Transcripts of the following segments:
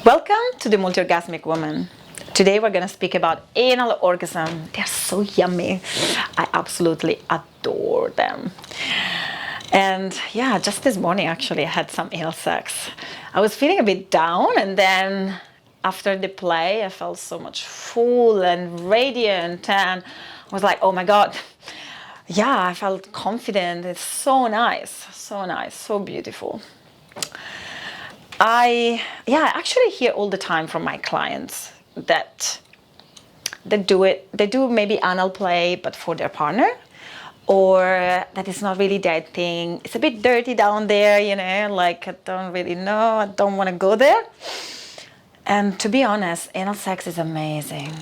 Welcome to the multi-orgasmic woman. Today we're going to speak about anal orgasm. They're so yummy. I absolutely adore them. And yeah, just this morning actually I had some anal sex. I was feeling a bit down, and then after the play I felt so much full and radiant, and I was like, oh my god, yeah, I felt confident. It's so nice, so beautiful. I actually hear all the time from my clients that they do maybe anal play but for their partner, or that it's not really their thing. It's a bit dirty down there, you know, like I don't really know, I don't want to go there. And to be honest, anal sex is amazing.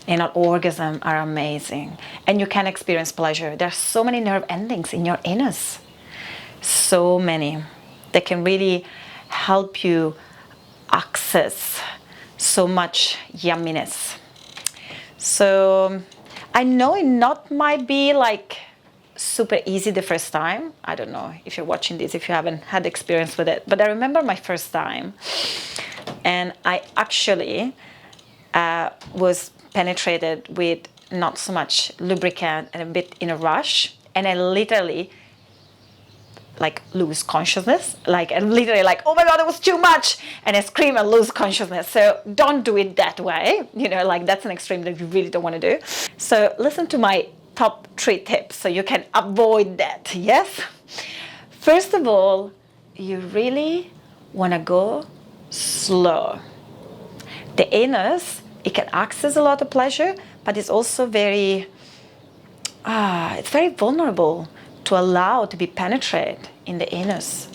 Anal orgasm are amazing, and you can experience pleasure. There are so many nerve endings in your anus, so many that can really help you access so much yumminess. So I know it not might be like super easy the first time. I don't know if you're watching this, if you haven't had experience with it, but I remember my first time, and I actually was penetrated with not so much lubricant and a bit in a rush, and I literally like lose consciousness, like, and literally like, oh my god, it was too much, and I scream and lose consciousness. So don't do it that way, you know, like that's an extreme that you really don't want to do. So listen to my top 3 tips so you can avoid that. Yes, first of all, you really want to go slow. The anus, it can access a lot of pleasure, but it's also very it's very vulnerable to allow to be penetrated in the anus.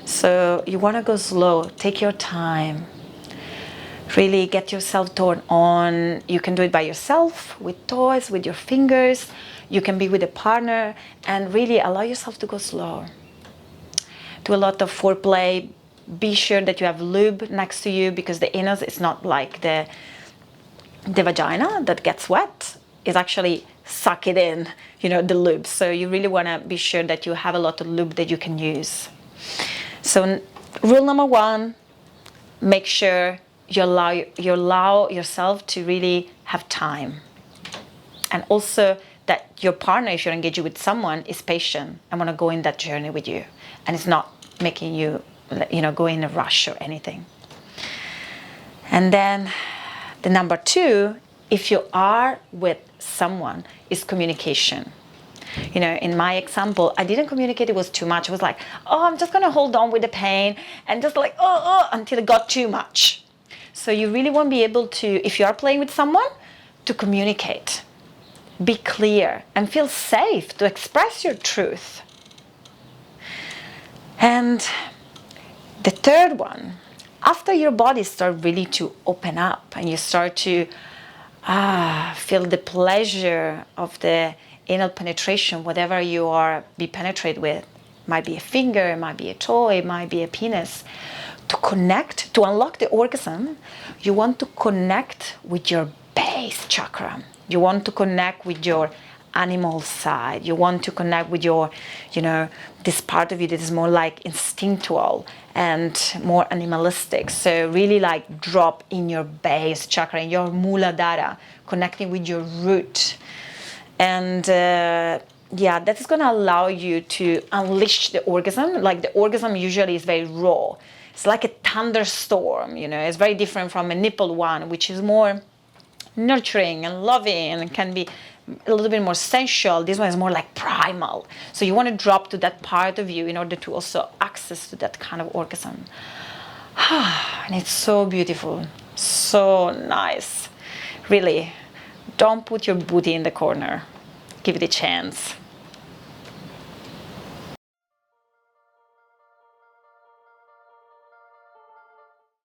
So you want to go slow, take your time, really get yourself turned on. You can do it by yourself, with toys, with your fingers. You can be with a partner, and really allow yourself to go slow. Do a lot of foreplay. Be sure that you have lube next to you, because the anus is not like the vagina that gets wet. It's actually suck it in, you know, the lube. So you really want to be sure that you have a lot of lube that you can use. So rule number 1, make sure you allow yourself to really have time, and also that your partner, if you're engaging with someone, is patient and want to go in that journey with you, and it's not making you, you know, go in a rush or anything. And then the number 2, if you are with someone, is communication. You know, in my example, I didn't communicate. It was too much. I was like, oh, I'm just going to hold on with the pain, and just like, until it got too much. So you really want to be able to, if you are playing with someone, to communicate, be clear, and feel safe to express your truth. And the third one, after your body starts really to open up and you start to feel the pleasure of the anal penetration, whatever you are be penetrated with, might be a finger, it might be a toy, it might be a penis. To connect, to unlock the orgasm, you want to connect with your base chakra. You want to connect with your animal side. You want to connect with your, you know, this part of you that is more like instinctual and more animalistic. So really like drop in your base chakra, in your Muladhara, connecting with your root. And yeah, that is going to allow you to unleash the orgasm. Like the orgasm usually is very raw. It's like a thunderstorm, you know. It's very different from a nipple one, which is more nurturing and loving and can be a little bit more sensual. This one is more like primal. So you want to drop to that part of you in order to also access to that kind of orgasm. And it's so beautiful, so nice. Really, don't put your booty in the corner. Give it a chance.